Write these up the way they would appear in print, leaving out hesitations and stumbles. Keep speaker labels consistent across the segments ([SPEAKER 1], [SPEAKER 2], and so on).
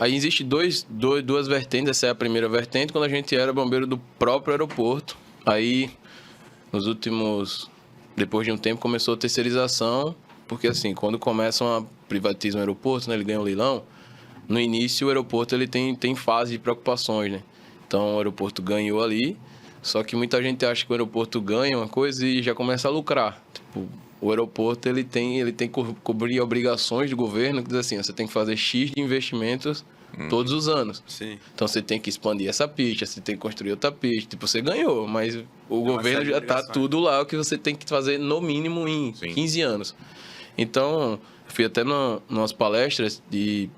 [SPEAKER 1] Aí existe duas vertentes, essa é a primeira vertente, quando a gente era bombeiro do próprio aeroporto. Aí, depois de um tempo, começou a terceirização, porque assim, quando começam a privatizar um aeroporto, né, ele ganha um leilão, no início o aeroporto ele tem fase de preocupações, né? Então o aeroporto ganhou ali, só que muita gente acha que o aeroporto ganha uma coisa e já começa a lucrar. Tipo, o aeroporto ele tem que cobrir obrigações do governo, que diz assim, você tem que fazer X de investimentos todos os anos.
[SPEAKER 2] Sim.
[SPEAKER 1] Então você tem que expandir essa pista, você tem que construir outra pista. Tipo, você ganhou, mas o governo já está tudo lá, o que você tem que fazer no mínimo em 15 anos. Então, eu fui até nas palestras de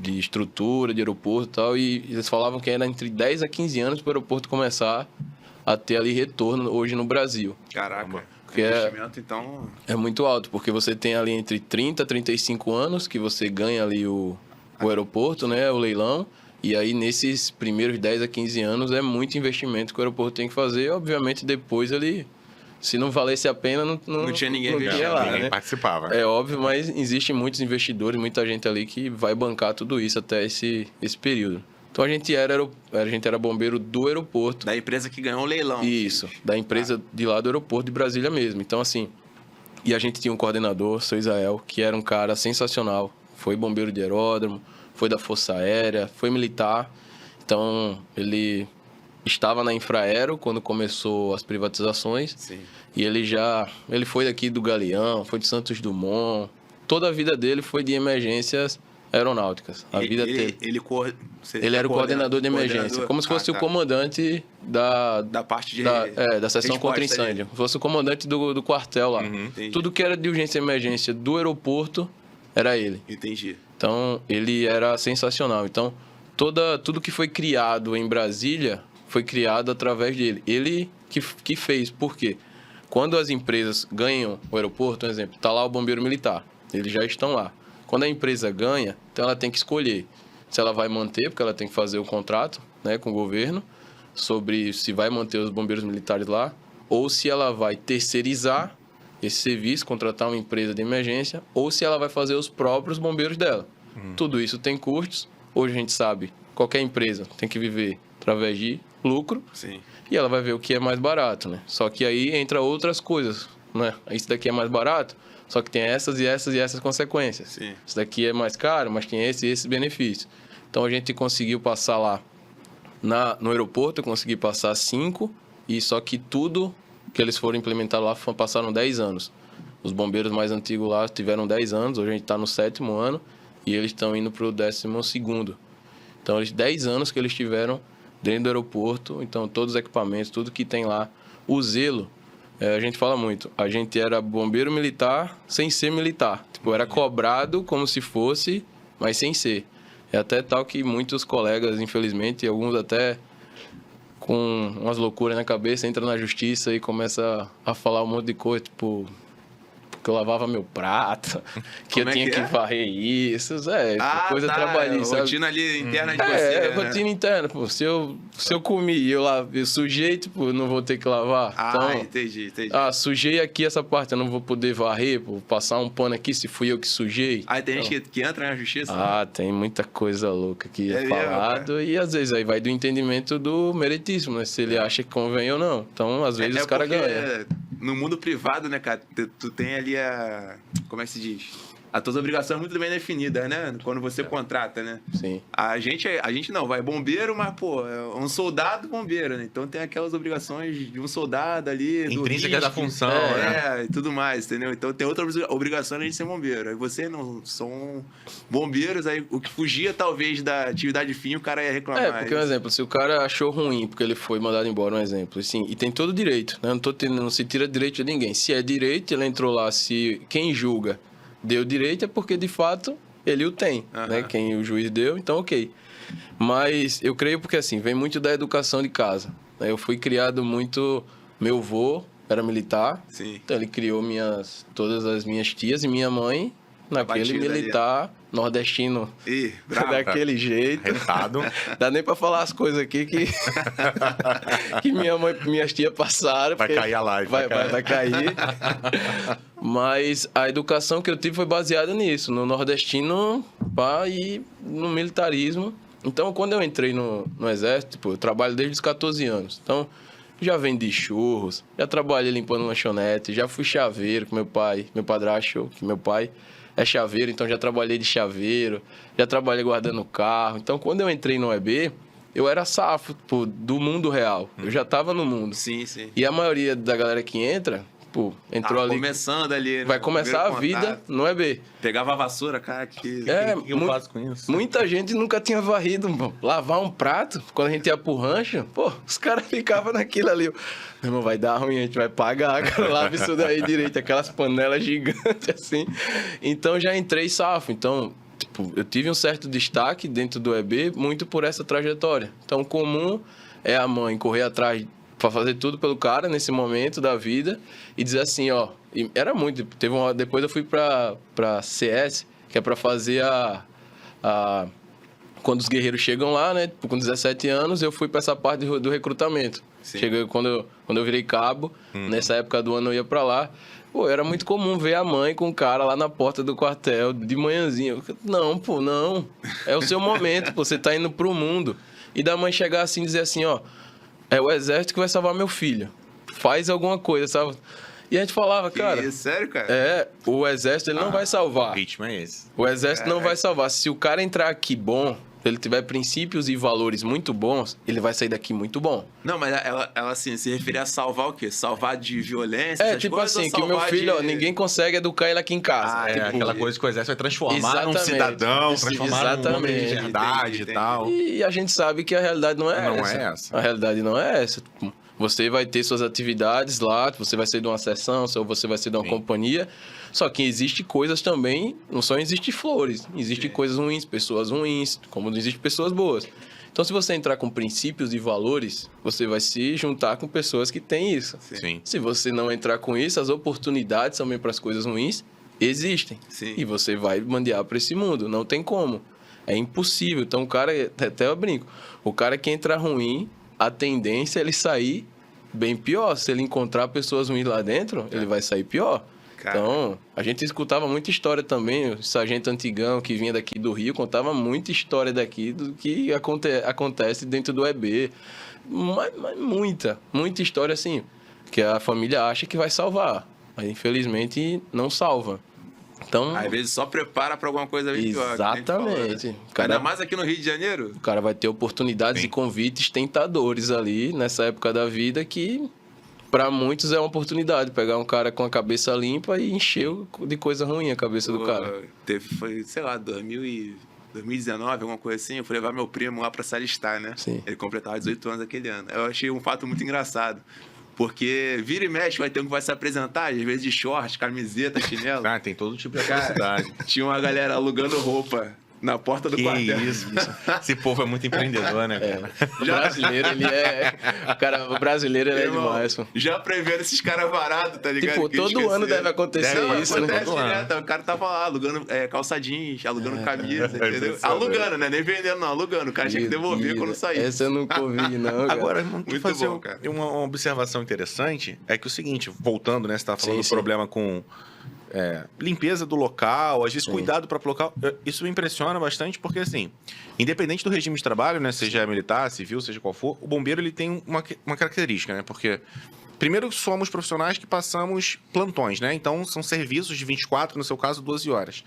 [SPEAKER 1] estrutura, de aeroporto e tal, e eles falavam que era entre 10 a 15 anos para o aeroporto começar a ter ali retorno hoje no Brasil.
[SPEAKER 2] Caraca.
[SPEAKER 1] Porque
[SPEAKER 2] investimento, então...
[SPEAKER 1] É muito alto, porque você tem ali entre 30 a 35 anos que você ganha ali o aeroporto, né, o leilão, e aí nesses primeiros 10 a 15 anos é muito investimento que o aeroporto tem que fazer, obviamente depois ele, se não valesse a pena, não
[SPEAKER 2] tinha ninguém
[SPEAKER 1] lá,
[SPEAKER 3] ninguém
[SPEAKER 1] né?
[SPEAKER 3] participava.
[SPEAKER 1] É óbvio, mas existem muitos investidores, muita gente ali que vai bancar tudo isso até esse período. Então a gente era bombeiro do aeroporto.
[SPEAKER 2] Da empresa que ganhou o leilão.
[SPEAKER 1] Isso, da empresa de lá do aeroporto de Brasília mesmo. Então assim, e a gente tinha um coordenador, seu Israel, que era um cara sensacional. Foi bombeiro de aeródromo, foi da Força Aérea, foi militar. Então ele estava na Infraero quando começou as privatizações.
[SPEAKER 2] Sim.
[SPEAKER 1] E ele foi daqui do Galeão, foi de Santos Dumont. Toda a vida dele foi de emergências aeronáuticas. Ele era o coordenador de emergência, como se fosse o comandante da
[SPEAKER 2] parte
[SPEAKER 1] da seção contra incêndio. Se fosse o comandante do quartel lá. Tudo que era de urgência e emergência do aeroporto era ele.
[SPEAKER 2] Entendi.
[SPEAKER 1] Então, ele era sensacional. Então, tudo que foi criado em Brasília foi criado através dele. Ele que fez. Por quê? Quando as empresas ganham o aeroporto, por exemplo, está lá o bombeiro militar. Eles já estão lá. Quando a empresa ganha, então ela tem que escolher se ela vai manter, porque ela tem que fazer o contrato, né, com o governo, sobre se vai manter os bombeiros militares lá, ou se ela vai terceirizar esse serviço, contratar uma empresa de emergência, ou se ela vai fazer os próprios bombeiros dela. Tudo isso tem custos. Hoje a gente sabe, qualquer empresa tem que viver através de lucro.
[SPEAKER 2] Sim.
[SPEAKER 1] E ela vai ver o que é mais barato, né? Só que aí entra outras coisas, né? Isso daqui é mais barato, só que tem essas e essas e essas consequências.
[SPEAKER 2] Sim.
[SPEAKER 1] Isso daqui é mais caro, mas tem esse e esse benefício. Então a gente conseguiu passar lá no aeroporto, eu consegui passar 5, e só que tudo que eles foram implementar lá passaram 10 anos. Os bombeiros mais antigos lá tiveram 10 anos, hoje a gente está no 7º ano e eles estão indo para o 12º. Então, 10 anos que eles tiveram dentro do aeroporto, então todos os equipamentos, tudo que tem lá. O zelo, a gente fala muito, a gente era bombeiro militar sem ser militar. Tipo, era cobrado como se fosse, mas sem ser. É até tal que muitos colegas, infelizmente, alguns até com umas loucuras na cabeça, entram na justiça e começa a falar um monte de coisa, tipo, que eu lavava meu prato, que eu tinha que varrer isso, coisa trabalhista.
[SPEAKER 2] Rotina ali interna de você, né?
[SPEAKER 1] Rotina interna, pô. Se eu comi e eu sujei, tipo, eu não vou ter que lavar. Então,
[SPEAKER 2] entendi.
[SPEAKER 1] Sujei aqui essa parte, eu não vou poder varrer, pô, passar um pano aqui se fui eu que sujei.
[SPEAKER 2] Tem gente que entra na justiça?
[SPEAKER 1] Tem muita coisa louca que é falado, e às vezes aí vai do entendimento do meritíssimo, né? Se ele acha que convém ou não. Então, às vezes os caras ganham.
[SPEAKER 2] No mundo privado, né, cara, tu tem ali como é que se diz? As tuas obrigações muito bem definidas, né? Quando você contrata, né?
[SPEAKER 1] Sim.
[SPEAKER 2] A gente não, vai bombeiro, mas, pô, é um soldado bombeiro, né? Então tem aquelas obrigações de um soldado ali.
[SPEAKER 3] Intrínseca da função, né?
[SPEAKER 2] E tudo mais, entendeu? Então tem outra obrigação de ser bombeiro. Aí você não são bombeiros, aí o que fugia talvez da atividade fim, o cara ia reclamar.
[SPEAKER 1] Porque, um exemplo, se o cara achou ruim porque ele foi mandado embora, um exemplo, assim, e tem todo o direito, né? Não se tira direito de ninguém. Se é direito, ele entrou lá, se quem julga deu direito é porque, de fato, ele o tem, né? Quem o juiz deu, então ok. Mas eu creio porque, assim, vem muito da educação de casa. Né? Eu fui criado muito... Meu avô era militar, então ele criou todas as minhas tias e minha mãe naquele militar, nordestino
[SPEAKER 2] Ih, bravo.
[SPEAKER 1] daquele jeito.
[SPEAKER 3] Retado.
[SPEAKER 1] Dá nem pra falar as coisas aqui que, que minha mãe e minhas tias passaram.
[SPEAKER 3] Vai
[SPEAKER 1] porque
[SPEAKER 3] cair a live.
[SPEAKER 1] Vai cair. Mas a educação que eu tive foi baseada nisso, no nordestino e no militarismo. Então, quando eu entrei no exército, tipo, eu trabalho desde os 14 anos. Então, já vendi churros, já trabalhei limpando lanchonete, já fui chaveiro com meu pai, meu padrasto, que meu pai é chaveiro, então já trabalhei de chaveiro, já trabalhei guardando carro. Então, quando eu entrei no EB, eu era safo, pô, do mundo real. Eu já tava no mundo.
[SPEAKER 2] Sim, sim.
[SPEAKER 1] E a maioria da galera que entra, pô, entrou ali...
[SPEAKER 2] Começando ali, né?
[SPEAKER 1] Vai começar a vida no EB.
[SPEAKER 2] Pegava a vassoura, cara, que
[SPEAKER 3] que eu faço com isso?
[SPEAKER 1] Muita gente nunca tinha varrido, pô. Lavar um prato, quando a gente ia pro rancho, pô, os caras ficavam naquilo ali. Meu irmão, vai dar ruim, a gente vai pagar, cara, lava isso daí direito, aquelas panelas gigantes assim. Então já entrei safo, então... Tipo, eu tive um certo destaque dentro do EB muito por essa trajetória. Então, o comum é a mãe correr atrás para fazer tudo pelo cara nesse momento da vida e dizer assim, ó... E era muito... depois eu fui para CS, que é para fazer quando os guerreiros chegam lá, né? Com 17 anos, eu fui para essa parte do recrutamento. Cheguei, quando eu virei cabo, nessa época do ano eu ia para lá. Pô, era muito comum ver a mãe com o cara lá na porta do quartel, de manhãzinha. Não, pô, não. É o seu momento, pô, você tá indo pro mundo. E da mãe chegar assim e dizer assim, ó, é o exército que vai salvar meu filho. Faz alguma coisa, sabe? E a gente falava, cara...
[SPEAKER 2] Isso, sério, cara?
[SPEAKER 1] O exército, ele não vai salvar.
[SPEAKER 3] O ritmo é esse.
[SPEAKER 1] O exército não vai salvar. Se o cara entrar aqui bom, se ele tiver princípios e valores muito bons, ele vai sair daqui muito bom.
[SPEAKER 2] Não, mas ela assim, se referia a salvar o quê? Salvar de violência? essas
[SPEAKER 1] Tipo
[SPEAKER 2] coisas,
[SPEAKER 1] assim,
[SPEAKER 2] ou
[SPEAKER 1] que o meu
[SPEAKER 2] salvar
[SPEAKER 1] filho,
[SPEAKER 2] de...
[SPEAKER 1] ó, ninguém consegue educar ele aqui em casa.
[SPEAKER 3] É aquela coisa que o exército vai transformar num
[SPEAKER 1] Exatamente.
[SPEAKER 3] cidadão, transformar num homem de
[SPEAKER 1] Exatamente.
[SPEAKER 3] verdade e tal.
[SPEAKER 1] E a gente sabe que a realidade não é
[SPEAKER 3] Não
[SPEAKER 1] essa.
[SPEAKER 3] é essa.
[SPEAKER 1] A realidade não é essa. Você vai ter suas atividades lá, você vai ser de uma seção, ou você vai ser de uma companhia. Só que existe coisas também, não só existe flores, existe coisas ruins, pessoas ruins, como não existe pessoas boas. Então, se você entrar com princípios e valores, você vai se juntar com pessoas que têm isso.
[SPEAKER 3] Sim.
[SPEAKER 1] Se você não entrar com isso, as oportunidades também para as coisas ruins existem.
[SPEAKER 2] Sim.
[SPEAKER 1] E você vai mandear para esse mundo, não tem como. É impossível. Então, o cara, até eu brinco, o cara que entra ruim, a tendência é ele sair bem pior. Se ele encontrar pessoas ruins lá dentro, ele vai sair pior.
[SPEAKER 2] Cara.
[SPEAKER 1] Então, a gente escutava muita história também. O sargento Antigão, que vinha daqui do Rio, contava muita história daqui do que acontece dentro do EB. Mas muita história assim, que a família acha que vai salvar, mas infelizmente não salva. Então,
[SPEAKER 2] Às vezes só prepara pra alguma coisa bem pior.
[SPEAKER 1] exatamente.
[SPEAKER 2] Né? Ainda mais aqui no Rio de Janeiro.
[SPEAKER 1] O cara vai ter oportunidades e convites tentadores ali nessa época da vida que, para muitos, é uma oportunidade. Pegar um cara com a cabeça limpa e encher de coisa ruim a cabeça do cara.
[SPEAKER 2] Foi, sei lá, 2019, alguma coisa assim. Eu fui levar meu primo lá pra se alistar, né?
[SPEAKER 1] Sim.
[SPEAKER 2] Ele completava 18 anos aquele ano. Eu achei um fato muito engraçado. Porque vira e mexe, vai ter um que vai se apresentar, às vezes de short, camiseta, chinelo.
[SPEAKER 3] Ah, tem todo tipo de atrocidade.
[SPEAKER 2] Tinha uma galera alugando roupa na porta do quartel.
[SPEAKER 3] Isso. Esse povo é muito empreendedor, né, cara?
[SPEAKER 1] O brasileiro, ele é... O brasileiro, ele é
[SPEAKER 2] Irmão,
[SPEAKER 1] demais, pô.
[SPEAKER 2] já prevendo esses caras varados, tá ligado?
[SPEAKER 1] Tipo,
[SPEAKER 2] Que
[SPEAKER 1] todo
[SPEAKER 2] esqueceram.
[SPEAKER 1] ano deve acontecer isso, né?
[SPEAKER 2] Acontece
[SPEAKER 3] Todo ano.
[SPEAKER 2] direto. O cara tava lá alugando calça jeans, alugando camisa, entendeu?
[SPEAKER 3] impressionante.
[SPEAKER 2] Alugando, né? Nem vendendo, não. Alugando. O cara tinha que devolver quando sair.
[SPEAKER 1] Essa eu nunca ouvi, não, cara.
[SPEAKER 3] Agora, vamos
[SPEAKER 2] Muito
[SPEAKER 3] fazer
[SPEAKER 2] bom, cara.
[SPEAKER 3] uma observação interessante, é que o seguinte, voltando, né, você estava falando
[SPEAKER 1] Sim,
[SPEAKER 3] do
[SPEAKER 1] sim.
[SPEAKER 3] problema com limpeza do local, às vezes cuidado para o local, isso me impressiona bastante, porque assim, independente do regime de trabalho, né, seja militar, civil, seja qual for, o bombeiro ele tem uma característica, né, porque primeiro somos profissionais que passamos plantões, né, então são serviços de 24, no seu caso, 12 horas.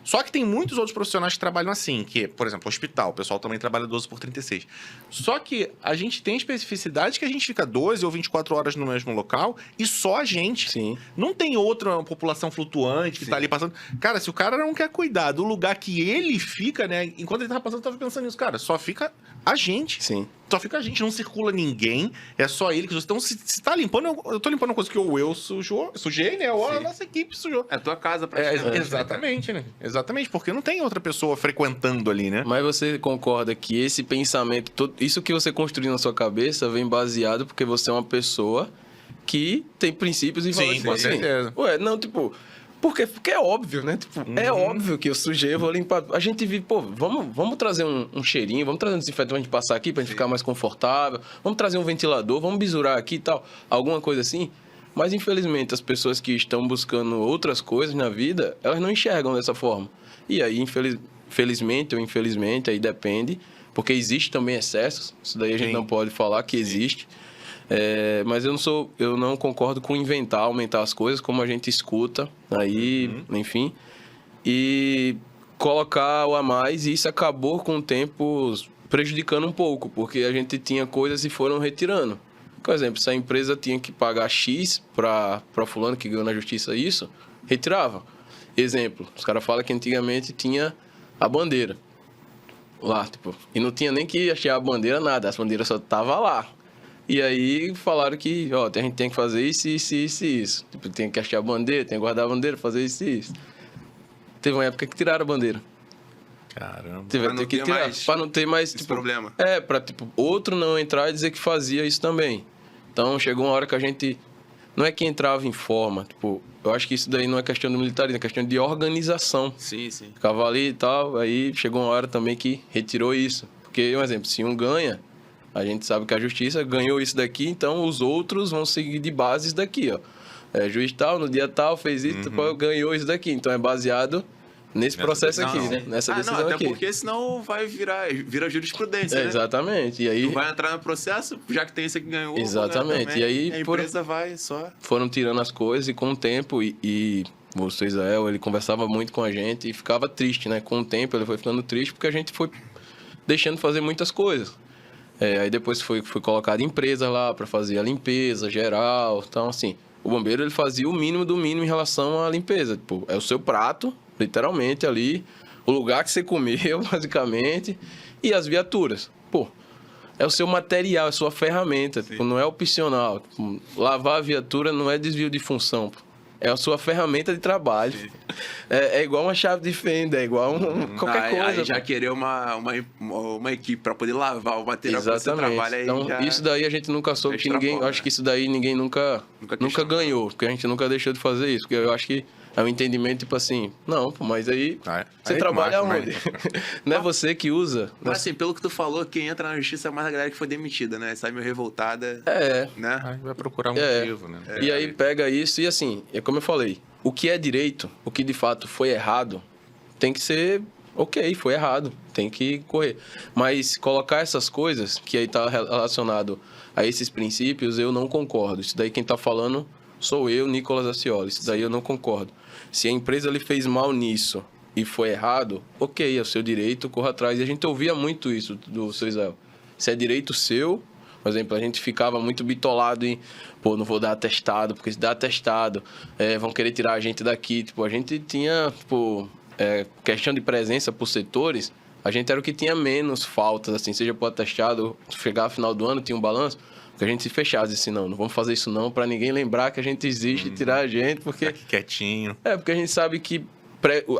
[SPEAKER 3] Só que tem muitos outros profissionais que trabalham assim, que, por exemplo, hospital, o pessoal também trabalha 12 por 36. Só que a gente tem especificidade que a gente fica 12 ou 24 horas no mesmo local e só a gente.
[SPEAKER 1] Sim.
[SPEAKER 3] Não tem outra população flutuante que tá ali passando. Cara, se o cara não quer cuidar do lugar que ele fica, né? Enquanto ele tava passando, eu tava pensando nisso, cara, só fica a gente.
[SPEAKER 1] Sim.
[SPEAKER 3] Só fica a gente, não circula ninguém, é só ele que... Então, se tá limpando, eu tô limpando uma coisa que ou eu sujei, né? Ou a nossa equipe sujou.
[SPEAKER 2] É a tua casa pra
[SPEAKER 3] Exatamente, né? Exatamente, porque não tem outra pessoa frequentando ali, né?
[SPEAKER 1] Mas você concorda que esse pensamento, isso que você construiu na sua cabeça vem baseado porque você é uma pessoa que tem princípios e valores.
[SPEAKER 3] com certeza.
[SPEAKER 1] Ué, não, tipo, Porque é óbvio, né? Tipo, é óbvio que eu sujei, eu vou limpar. A gente vive, pô, vamos trazer um cheirinho, vamos trazer um desinfetante pra gente passar aqui, pra gente ficar mais confortável, vamos trazer um ventilador, vamos bisurar aqui e tal, alguma coisa assim. Mas, infelizmente, as pessoas que estão buscando outras coisas na vida, elas não enxergam dessa forma. E aí, felizmente ou infelizmente, aí depende, porque existe também excessos, isso daí a gente não pode falar que existe. Mas eu não concordo com inventar, aumentar as coisas, como a gente escuta aí, enfim, e colocar o a mais, e isso acabou com o tempo prejudicando um pouco, porque a gente tinha coisas e foram retirando. Por exemplo, se a empresa tinha que pagar X para fulano que ganhou na justiça isso, retirava. Exemplo, os caras falam que antigamente tinha a bandeira lá, tipo, e não tinha nem que achar a bandeira, nada, as bandeiras só estavam lá. E aí falaram que, ó, a gente tem que fazer isso. Tipo, tem que achar a bandeira, tem que guardar a bandeira, fazer isso. Teve uma época que tiraram a bandeira.
[SPEAKER 3] Caramba.
[SPEAKER 1] Teve que tirar, pra não ter mais,
[SPEAKER 2] esse
[SPEAKER 1] tipo,
[SPEAKER 2] problema.
[SPEAKER 1] Pra, tipo, outro não entrar e dizer que fazia isso também. Então, chegou uma hora que a gente... Não é que entrava em forma, tipo... Eu acho que isso daí não é questão do militarismo, é questão de organização.
[SPEAKER 2] Sim.
[SPEAKER 1] Ficava ali e tal, aí chegou uma hora também que retirou isso. Porque, um exemplo, se um ganha... A gente sabe que a justiça ganhou isso daqui, então os outros vão seguir de bases daqui, ó. Juiz tal, no dia tal, fez isso, ganhou isso daqui. Então é baseado nesse processo aqui, né? Nessa decisão
[SPEAKER 2] até
[SPEAKER 1] aqui.
[SPEAKER 2] Porque senão vira jurisprudência, né?
[SPEAKER 1] Exatamente. E aí...
[SPEAKER 2] Tu vai entrar no processo, já que tem esse que ganhou.
[SPEAKER 1] Exatamente.
[SPEAKER 2] Também,
[SPEAKER 1] E aí
[SPEAKER 2] a empresa vai só...
[SPEAKER 1] Foram tirando as coisas e com o tempo, e o seu Israel, ele conversava muito com a gente e ficava triste, né? Com o tempo ele foi ficando triste porque a gente foi deixando de fazer muitas coisas. Aí depois foi colocado empresa lá para fazer a limpeza geral. Então, assim, o bombeiro ele fazia o mínimo do mínimo em relação à limpeza. Tipo, é o seu prato, literalmente, ali, o lugar que você comeu, basicamente, e as viaturas. Pô, é o seu material, é a sua ferramenta, tipo, não é opcional. Tipo, lavar a viatura não é desvio de função, pô. É a sua ferramenta de trabalho. É igual uma chave de fenda, é igual qualquer coisa.
[SPEAKER 2] Aí já querer uma equipe para poder lavar o material que você trabalha. Aí
[SPEAKER 1] então,
[SPEAKER 2] já...
[SPEAKER 1] isso daí a gente nunca soube que ninguém... Acho que isso daí ninguém nunca ganhou, porque a gente nunca deixou de fazer isso. Porque eu acho que é um entendimento, tipo assim, não, mas aí você trabalha onde? Não é você que usa.
[SPEAKER 2] Mas assim, pelo que tu falou, quem entra na justiça é mais a galera que foi demitida, né? Sai meio revoltada. Né?
[SPEAKER 3] Aí vai procurar um motivo, né?
[SPEAKER 1] E aí pega isso e assim, é como eu falei, o que é direito, o que de fato foi errado, tem que ser, ok, foi errado, tem que correr. Mas colocar essas coisas, que aí tá relacionado a esses princípios, eu não concordo. Isso daí quem tá falando sou eu, Nicolas Acioli. Isso daí eu não concordo. Se a empresa ele fez mal nisso e foi errado, ok, é o seu direito, corra atrás. E a gente ouvia muito isso do seu Israel. Se é direito seu, por exemplo, a gente ficava muito bitolado em, pô, não vou dar atestado, porque se dá atestado, vão querer tirar a gente daqui. Tipo, a gente tinha, tipo, questão de presença por setores, a gente era o que tinha menos faltas, assim, seja por atestado, chegar ao final do ano, tinha um balanço, que a gente se fechasse, disse, não vamos fazer isso não, para ninguém lembrar que a gente existe e tirar a gente, porque...
[SPEAKER 3] Aqui quietinho.
[SPEAKER 1] Porque a gente sabe que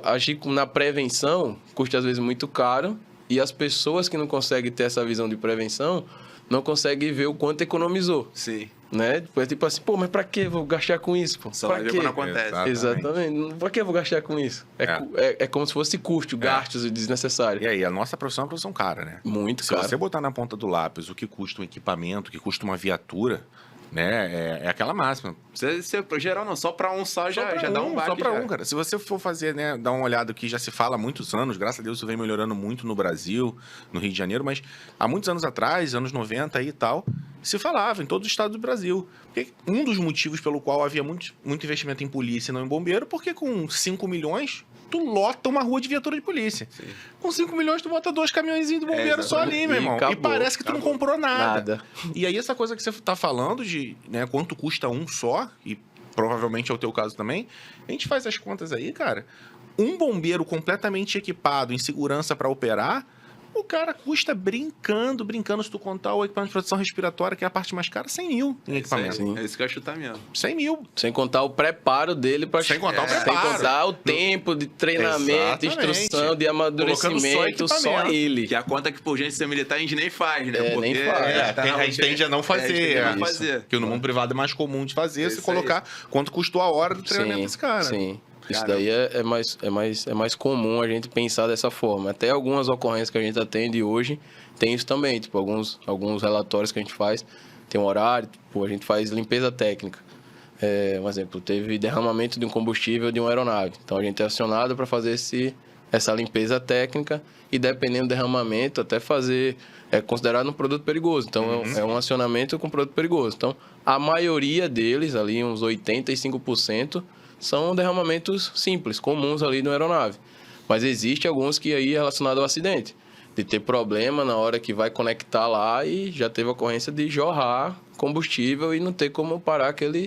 [SPEAKER 1] agir na prevenção custa às vezes muito caro, e as pessoas que não conseguem ter essa visão de prevenção não conseguem ver o quanto economizou.
[SPEAKER 2] Sim.
[SPEAKER 1] Né? Tipo assim, pô, mas pra que vou gastar com isso? Pô?
[SPEAKER 2] Só
[SPEAKER 1] pra
[SPEAKER 2] vai ver
[SPEAKER 1] quê?
[SPEAKER 2] quando acontece.
[SPEAKER 1] Exatamente. Pra que eu vou gastar com isso? É como se fosse custo, gastos desnecessários.
[SPEAKER 3] E aí, a nossa profissão é uma profissão cara, né?
[SPEAKER 1] Muito cara.
[SPEAKER 3] Se você botar na ponta do lápis o que custa um equipamento, o que custa uma viatura, né? É aquela máxima.
[SPEAKER 2] Geral não, só pra um só já dá um baque.
[SPEAKER 3] Só pra um, cara. Se você for fazer, né, dar uma olhada que já se fala há muitos anos, graças a Deus isso vem melhorando muito no Brasil, no Rio de Janeiro, mas há muitos anos atrás, anos 90 aí e tal, se falava em todo o estado do Brasil. Porque um dos motivos pelo qual havia muito investimento em polícia e não em bombeiro, porque com 5 milhões... tu lota uma rua de viatura de polícia. Sim. Com 5 milhões, tu bota 2 caminhõezinhos de bombeiro só ali, meu irmão.
[SPEAKER 1] Acabou,
[SPEAKER 3] e parece que tu não comprou nada.
[SPEAKER 1] Nada.
[SPEAKER 3] E aí, essa coisa que você tá falando de, né, quanto custa um só, e provavelmente é o teu caso também, a gente faz as contas aí, cara. Um bombeiro completamente equipado, em segurança para operar, o cara custa brincando, se tu contar o equipamento de proteção respiratória, que é a parte mais cara, 100 mil em equipamento.
[SPEAKER 2] Sim. É isso que eu ia chutar mesmo.
[SPEAKER 3] 100 mil.
[SPEAKER 1] Sem contar o preparo dele para
[SPEAKER 3] Sem contar o preparo.
[SPEAKER 1] Sem contar o tempo de treinamento, de instrução, de amadurecimento, só ele.
[SPEAKER 2] Que é a conta que por gente ser militar a gente nem faz, né?
[SPEAKER 1] Porque, nem faz.
[SPEAKER 3] A gente tende a não fazer.
[SPEAKER 2] fazer.
[SPEAKER 3] Que no mundo privado é mais comum de fazer, se colocar quanto custou a hora do treinamento desse cara.
[SPEAKER 1] Sim. Isso daí é mais comum a gente pensar dessa forma. Até algumas ocorrências que a gente atende hoje tem isso também. Tipo, alguns relatórios que a gente faz, tem um horário, tipo, a gente faz limpeza técnica. Um exemplo, teve derramamento de um combustível de uma aeronave. Então, a gente é acionado para fazer essa limpeza técnica e, dependendo do derramamento, até fazer... É considerado um produto perigoso. Então, é um acionamento com produto perigoso. Então, a maioria deles, ali uns 85%, são derramamentos simples, comuns ali na aeronave. Mas existe alguns que aí é relacionado ao acidente. De ter problema na hora que vai conectar lá e já teve ocorrência de jorrar combustível e não ter como parar aquele